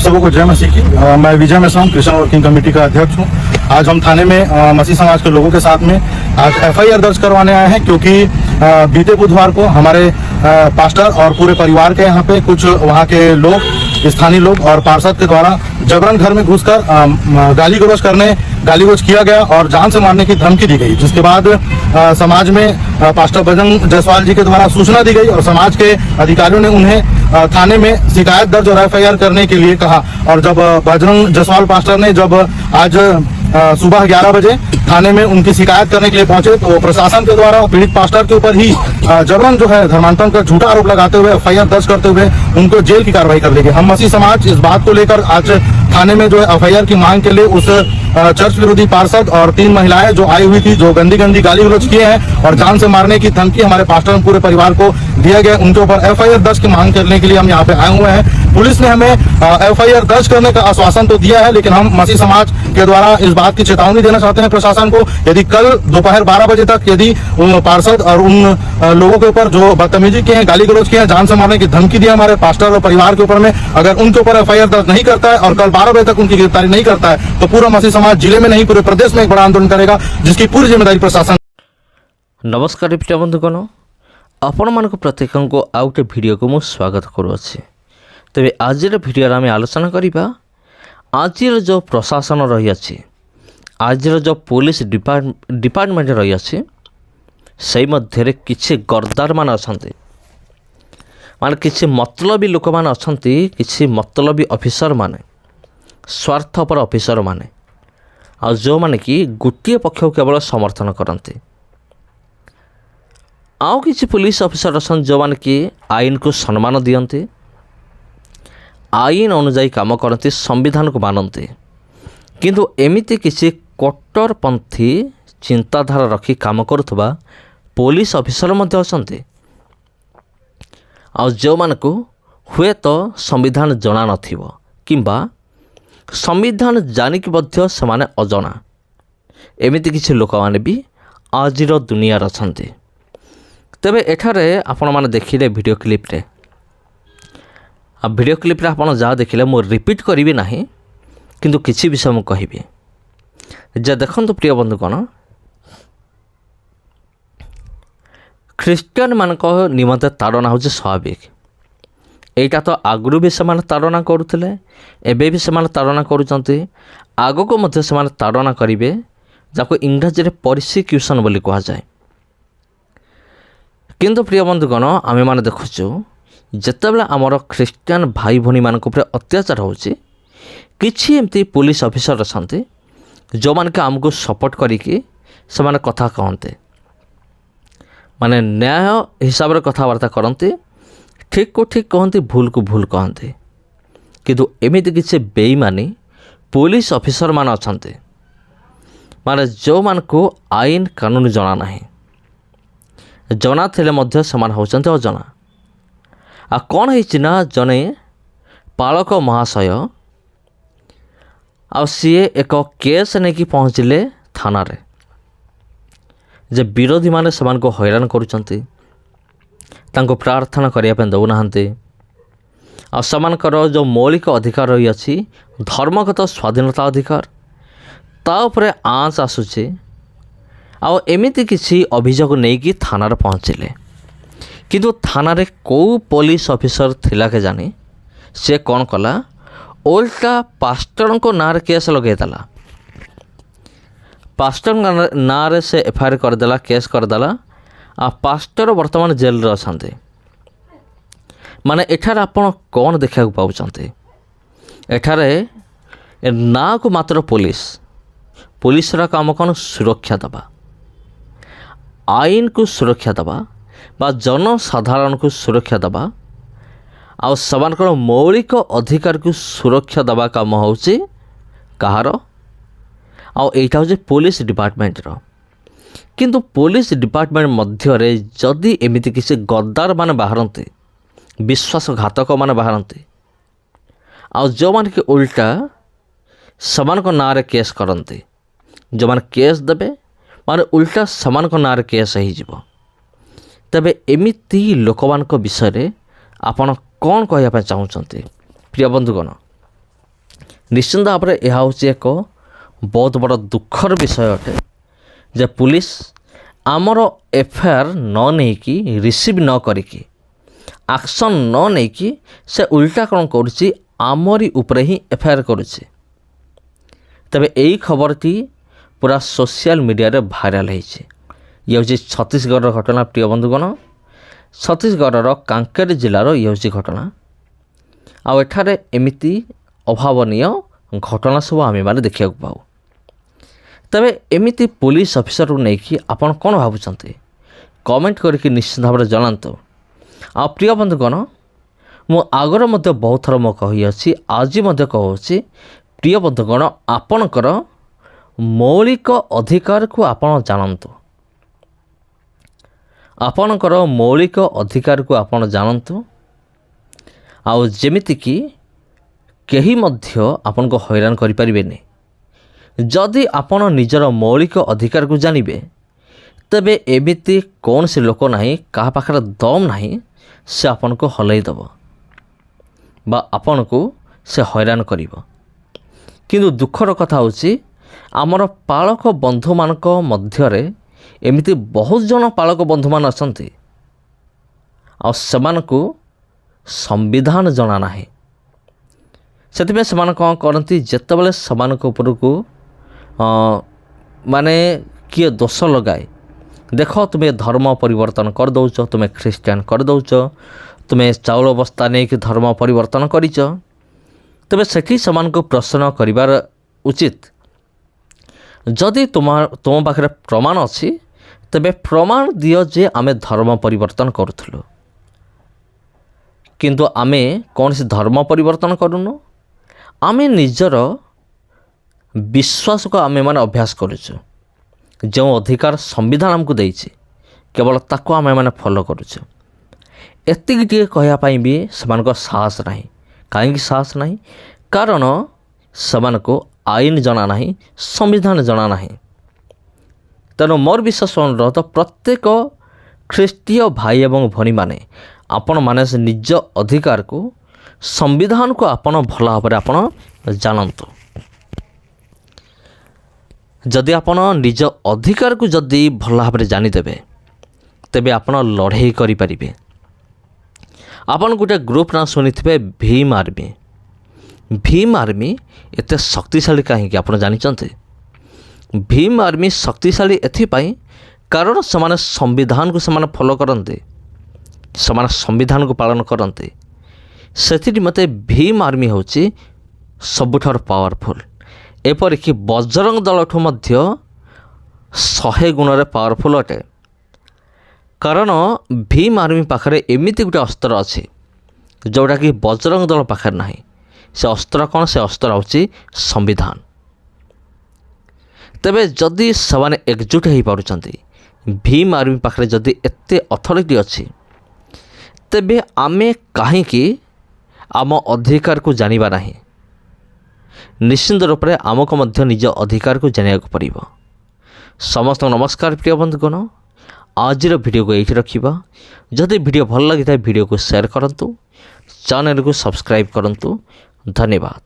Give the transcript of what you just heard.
सबों को जय मसीह की। मैं विजय मेश्राम, कृष्ण वर्किंग कमेटी का अध्यक्ष हूँ। आज हम थाने में मसीह समाज के लोगों के साथ में आज एफआईआर दर्ज करवाने आए हैं, क्योंकि बीते बुधवार को हमारे पास्टर और पूरे परिवार के यहाँ पे कुछ वहाँ के लोग, स्थानीय लोग और पार्षद के द्वारा जबरन घर में घुसकर गाली गलौज किया गया और जान से मारने की धमकी दी गई। जिसके बाद समाज में पास्टर बजरंग जायसवाल जी के द्वारा सूचना दी गई और समाज के अधिकारियों ने उन्हें थाने में शिकायत दर्ज और एफआईआर करने के लिए कहा। और जब बजरंग जायसवाल पास्टर ने जब आज सुबह 11 बजे थाने में उनकी शिकायत करने के लिए पहुंचे, तो प्रशासन के द्वारा पीड़ित पास्टर के ऊपर ही जबरन जो है धर्मांतरण का झूठा आरोप लगाते हुए एफआईआर दर्ज करते हुए उनको जेल की कार्रवाई कर दी गई। हम मसीह समाज इस बात को लेकर आज थाने में जो है एफआईआर की मांग के लिए उस चर्च विरोधी पार्षद और 3 महिलाएं जो आई हुई थी, जो गंदी गाली गलौज किए हैं और जान से मारने की धमकी हमारे पास्टर और पूरे परिवार को दिया गया, उनके ऊपर एफआईआर दर्ज की मांग करने के लिए हम यहाँ पे आए हुए हैं। पुलिस ने हमें एफआईआर दर्ज करने का आश्वासन तो दिया है, लेकिन हम मसीह समाज के द्वारा इस बात की चेतावनी देना चाहते हैं प्रशासन को, यदि कल दोपहर 12 बजे तक यदि उन पार्षद और उन लोगों के ऊपर जो बदतमीजी किए हैं, गाली गलौज किए हैं, जान से मारने की धमकी दी हमारे पास्टर और परिवार के ऊपर में, अगर उनके ऊपर एफआईआर दर्ज नहीं करता है और कल 12 बजे तक उनकी गिरफ्तारी नहीं करता है, तो पूरा मसीह समाज जिले में नहीं पूरे प्रदेश में एक बड़ा आंदोलन करेगा, जिसकी पूरी जिम्मेदारी प्रशासन। नमस्कार प्रिय बंधुगण, आपण मान प्रत्येक को आउ गोटे भिडियो को मुझे स्वागत करुच्छे। तेरे आज भिडियो आम आलोचना करवा आज जो प्रशासन रही अच्छे, आज जो पुलिस डिपार्टमेंट रही अच्छे, से मध्य किसी गरदार मान अच्छा माने किसी मतलबी लोक मैंने अच्छा, किसी मतलबी ऑफिसर माने, स्वार्थपर ऑफिसर माने, आ जो माने कि गोटे पक्ष को केवल समर्थन करते, आउ किसी पुलिस ऑफिसर अच्छा जो माने कि आईन को सम्मान दियंते, आईन अनुजाई काम करते, संविधान को मानते, किंतु एमिति किसी कट्टरपंथी चिंताधारा रखी काम करुवा पुलिस ऑफिसर मध्य अच्छा, आ जो मान को हुए तो संविधान जना नथिबो किंबा संविधान जानिक मध्य समाने अजना, एमिति किसी लोक माने भी आजिर दुनिया अछंती। तेबे एठारे आपण माने देखिले वीडियो क्लिप रे, आ वीडियो क्लिप रे आपण जहाँ देखिले मु रिपीट करिवि नाही, किंतु किसी विषय मु कहिबि जे देखंतु प्रिय बंधुगण, ख्रीस्टियन मानक निमंते ताड़ना होचे स्वाभाविक। एटा तो आगुरु भी से ताड़ना करुले, एबे भी से ताड़ना करुचंती, आगो को मध्य से ताड़ना करिवे, जाको इंग्राजी रे परसिक्यूशन बोली कहा जाए। किंतु प्रिय बंधुगण, आमे माने देखुचु जेतेबेले आमर ख्रीस्टियन भाई भनी मानक ऊपर अत्याचार होची, किछि एमती पुलिस ऑफिसर अछंती जो मान के आमको सपोर्ट करिकी से माने कथा कहते, माने न्याय हिसाब रे कथबार्ता करते, ठीक को ठीक कहते, भूल को भूल कहते, किंतु एमिति किसी बेईमानी पुलिस ऑफिसर मान अछंती माने जो मान को आईन कानून जना नाही, जना थिले मध्य समान होचंते अजना। आ कौन है ना जने पालक महाशय आ सीए एक केस नहीं कि पहुँचले थाना रे, जे विरोधी माने समान को हैरान करुचंती, तांको प्रार्थना करिया दौ नाहंते, आ समानकर जो मौलिक अधिकार रही अछि धर्मगत स्वाधीनता अधिकार, ता उपरे आँच आसुचे। आ एमिति किसी अभियोग नहीं कि थाना रे पहुँचले, किंतु थाना रे को पुलिस ऑफिसर थिला के जानी, से कौन कला, उल्टा पास्टर को नाँ केस लगे देला, पास्टर नाँ रे से एफआईआर करदेला, केस करदेला, आ पास्टर वर्तमान जेल रे अछंते। माने एठारे आपण कौन देखा पाउचंते, एठारे ना को मात्र पुलिस रा काम कौन सुरक्षा दबा, आईन को सुरक्षा दबा बा जनसाधारण को सुरक्षा दबा, आ समान मौलिक अधिकार को सुरक्षा दबा काम होची कहार, आईटा हूँ पुलिस डिपार्टमेंट रो। किंतु पुलिस डिपार्टमेंट मध्य रे जदि एमिति किसी गद्दार माने बाहरते, विश्वासघातक माने बाहरते, आ जो मान के उल्टा समान को नाँ रे केस करते, जो मान केस देबे माने उल्टा समान को नाँ रे केस ही जीवो, तबे एमिति लोकमान को विषय रे आपण कौन कहया पे चाहउचंती प्रिय बंधुगण। ନିଶ୍ଚିନ୍ତ ଭାବରେ ଏହା ହେଉଛି ଏକ ବହୁତ ବଡ଼ ଦୁଃଖର ବିଷୟ ଅଟେ ଯେ ପୁଲିସ ଆମର ଏଫଆଇଆର୍ ନ ନେଇକି ରିସିଭ୍ ନ କରିକି ଆକ୍ସନ୍ ନ ନେଇକି ସେ ଉଲ୍ଟା କ'ଣ କରୁଛି ଆମରି ଉପରେ ହିଁ ଏଫଆଇଆର୍ କରୁଛି। ତେବେ ଏହି ଖବରଟି ପୁରା ସୋସିଆଲ ମିଡ଼ିଆରେ ଭାଇରାଲ୍ ହେଇଛି। ଇଏ ହେଉଛି ଛତିଶଗଡ଼ର ଘଟଣା ପ୍ରିୟ ବନ୍ଧୁଗଣ। ଛତିଶଗଡ଼ର କାଙ୍କେର ଜିଲ୍ଲାର ଇଏ ହେଉଛି ଘଟଣା। ଆଉ ଏଠାରେ ଏମିତି ଅଭାବନୀୟ ଘଟଣା ସବୁ ଆମେମାନେ ଦେଖିବାକୁ ପାଉ। ତେବେ ଏମିତି ପୁଲିସ ଅଫିସରକୁ ନେଇକି ଆପଣ କ'ଣ ଭାବୁଛନ୍ତି କମେଣ୍ଟ କରିକି ନିଶ୍ଚିତ ଭାବରେ ଜଣାନ୍ତୁ। ଆଉ ପ୍ରିୟ ବନ୍ଧୁଗଣ, ମୁଁ ଆଗରେ ମଧ୍ୟ ବହୁତ ଥର ମୁଁ କହିଅଛି, ଆଜି ମଧ୍ୟ କହୁଛି, ପ୍ରିୟ ବନ୍ଧୁଗଣ, ଆପଣଙ୍କର ମୌଳିକ ଅଧିକାରକୁ ଆପଣ ଜାଣନ୍ତୁ। ଆପଣଙ୍କର ମୌଳିକ ଅଧିକାରକୁ ଆପଣ ଜାଣନ୍ତୁ। ଆଉ ଯେମିତିକି କେହି ମଧ୍ୟ ଆପଣଙ୍କୁ ହଇରାଣ କରିପାରିବେନି। ଯଦି ଆପଣ ନିଜର ମୌଳିକ ଅଧିକାରକୁ ଜାଣିବେ ତେବେ ଏମିତି କୌଣସି ଲୋକ ନାହିଁ, କାହା ପାଖରେ ଦମ୍ ନାହିଁ, ସେ ଆପଣଙ୍କୁ ହଲେଇ ଦେବ ବା ଆପଣଙ୍କୁ ସେ ହଇରାଣ କରିବ। କିନ୍ତୁ ଦୁଃଖର କଥା ହେଉଛି ଆମର ପାଳକ ବନ୍ଧୁମାନଙ୍କ ମଧ୍ୟରେ ଏମିତି ବହୁତ ଜଣ ପାଳକ ବନ୍ଧୁମାନେ ଅଛନ୍ତି ଆଉ ସେମାନଙ୍କୁ ସମ୍ବିଧାନ ଜଣା ନାହିଁ। ସେଥିପାଇଁ ସେମାନେ କ'ଣ କରନ୍ତି, ଯେତେବେଳେ ସେମାନଙ୍କ ଉପରକୁ ମାନେ କିଏ ଦୋଷ ଲଗାଏ, ଦେଖ ତୁମେ ଧର୍ମ ପରିବର୍ତ୍ତନ କରିଦେଉଛ, ତୁମେ ଖ୍ରୀଷ୍ଟିଆନ କରିଦେଉଛ, ତୁମେ ଚାଉଳ ବସ୍ତା ନେଇକି ଧର୍ମ ପରିବର୍ତ୍ତନ କରିଛ, ତେବେ ସେଠି ସେମାନଙ୍କୁ ପ୍ରଶ୍ନ କରିବାର ଉଚିତ, ଯଦି ତୁମ ପାଖରେ ପ୍ରମାଣ ଅଛି ତେବେ ପ୍ରମାଣ ଦିଅ ଯେ ଆମେ ଧର୍ମ ପରିବର୍ତ୍ତନ କରୁଥିଲୁ। କିନ୍ତୁ ଆମେ କୌଣସି ଧର୍ମ ପରିବର୍ତ୍ତନ କରୁନୁ, ଆମେ ନିଜର ବିଶ୍ୱାସକୁ ଆମେମାନେ ଅଭ୍ୟାସ କରୁଛୁ। ଯେଉଁ ଅଧିକାର ସମ୍ବିଧାନ ଆମକୁ ଦେଇଛି କେବଳ ତାକୁ ଆମେମାନେ ଫଲୋ କରୁଛୁ। ଏତିକି ଟିକେ କହିବା ପାଇଁ ବି ସେମାନଙ୍କ ସାହସ ନାହିଁ। କାହିଁକି ସାହସ ନାହିଁ? କାରଣ ସେମାନଙ୍କୁ ଆଇନ ଜଣା ନାହିଁ, ସମ୍ବିଧାନ ଜଣା ନାହିଁ। ତେଣୁ ମୋର ବିଶ୍ୱାସ ଅନୁରୋଧ, ପ୍ରତ୍ୟେକ ଖ୍ରୀଷ୍ଟୀୟ ଭାଇ ଏବଂ ଭଉଣୀମାନେ ଆପଣମାନେ ନିଜ ଅଧିକାରକୁ, ସମ୍ବିଧାନକୁ ଆପଣ ଭଲ ଭାବରେ ଆପଣ ଜାଣନ୍ତୁ। ଯଦି ଆପଣ ନିଜ ଅଧିକାରକୁ ଯଦି ଭଲ ଭାବରେ ଜାଣିଦେବେ ତେବେ ଆପଣ ଲଢ଼େଇ କରିପାରିବେ। ଆପଣ ଗୋଟେ ଗ୍ରୁପ୍ ନାଁ ଶୁଣିଥିବେ, ଭୀମ ଆର୍ମି। ଭୀମ ଆର୍ମି ଏତେ ଶକ୍ତିଶାଳୀ କାହିଁକି ଆପଣ ଜାଣିଛନ୍ତି? ଭୀମ ଆର୍ମି ଶକ୍ତିଶାଳୀ ଏଥିପାଇଁ କାରଣ ସେମାନେ ସମ୍ବିଧାନକୁ ସେମାନେ ଫଲୋ କରନ୍ତି, ସେମାନେ ସମ୍ବିଧାନକୁ ପାଳନ କରନ୍ତି। ସେଥିନିମନ୍ତେ ଭୀମ ଆର୍ମି ହେଉଛି ସବୁଠାରୁ ପାୱାରଫୁଲ୍। ଏପରିକି ବଜରଙ୍ଗ ଦଳଠୁ ମଧ୍ୟ 100 ଗୁଣରେ ପାୱାରଫୁଲ୍ ଅଟେ। କାରଣ ଭୀମ ଆର୍ମି ପାଖରେ ଏମିତି ଗୋଟେ ଅସ୍ତ୍ର ଅଛି ଯେଉଁଟାକି ବଜରଙ୍ଗ ଦଳ ପାଖରେ ନାହିଁ। ସେ ଅସ୍ତ୍ର କ'ଣ? ସେ ଅସ୍ତ୍ର ହେଉଛି ସମ୍ବିଧାନ। ତେବେ ଯଦି ସେମାନେ ଏକଜୁଟ ହୋଇପାରୁଛନ୍ତି, ଭୀମ ଆର୍ମି ପାଖରେ ଯଦି ଏତେ ଅଥରିଟି ଅଛି, ତେବେ ଆମେ କାହିଁକି ଆମ ଅଧିକାରକୁ ଜାଣିବା ନାହିଁ? ନିଶ୍ଚିନ୍ତ ରୂପରେ ଆମକୁ ମଧ୍ୟ ନିଜ ଅଧିକାରକୁ ଜାଣିବାକୁ ପଡ଼ିବ। ସମସ୍ତଙ୍କୁ ନମସ୍କାର ପ୍ରିୟ ବନ୍ଧୁଗଣ, ଆଜିର ଭିଡ଼ିଓକୁ ଏଇଠି ରଖିବା। ଯଦି ଭିଡ଼ିଓ ଭଲ ଲାଗିଥାଏ ଭିଡ଼ିଓକୁ ସେୟାର କରନ୍ତୁ, ଚ୍ୟାନେଲକୁ ସବସ୍କ୍ରାଇବ୍ କରନ୍ତୁ। ଧନ୍ୟବାଦ।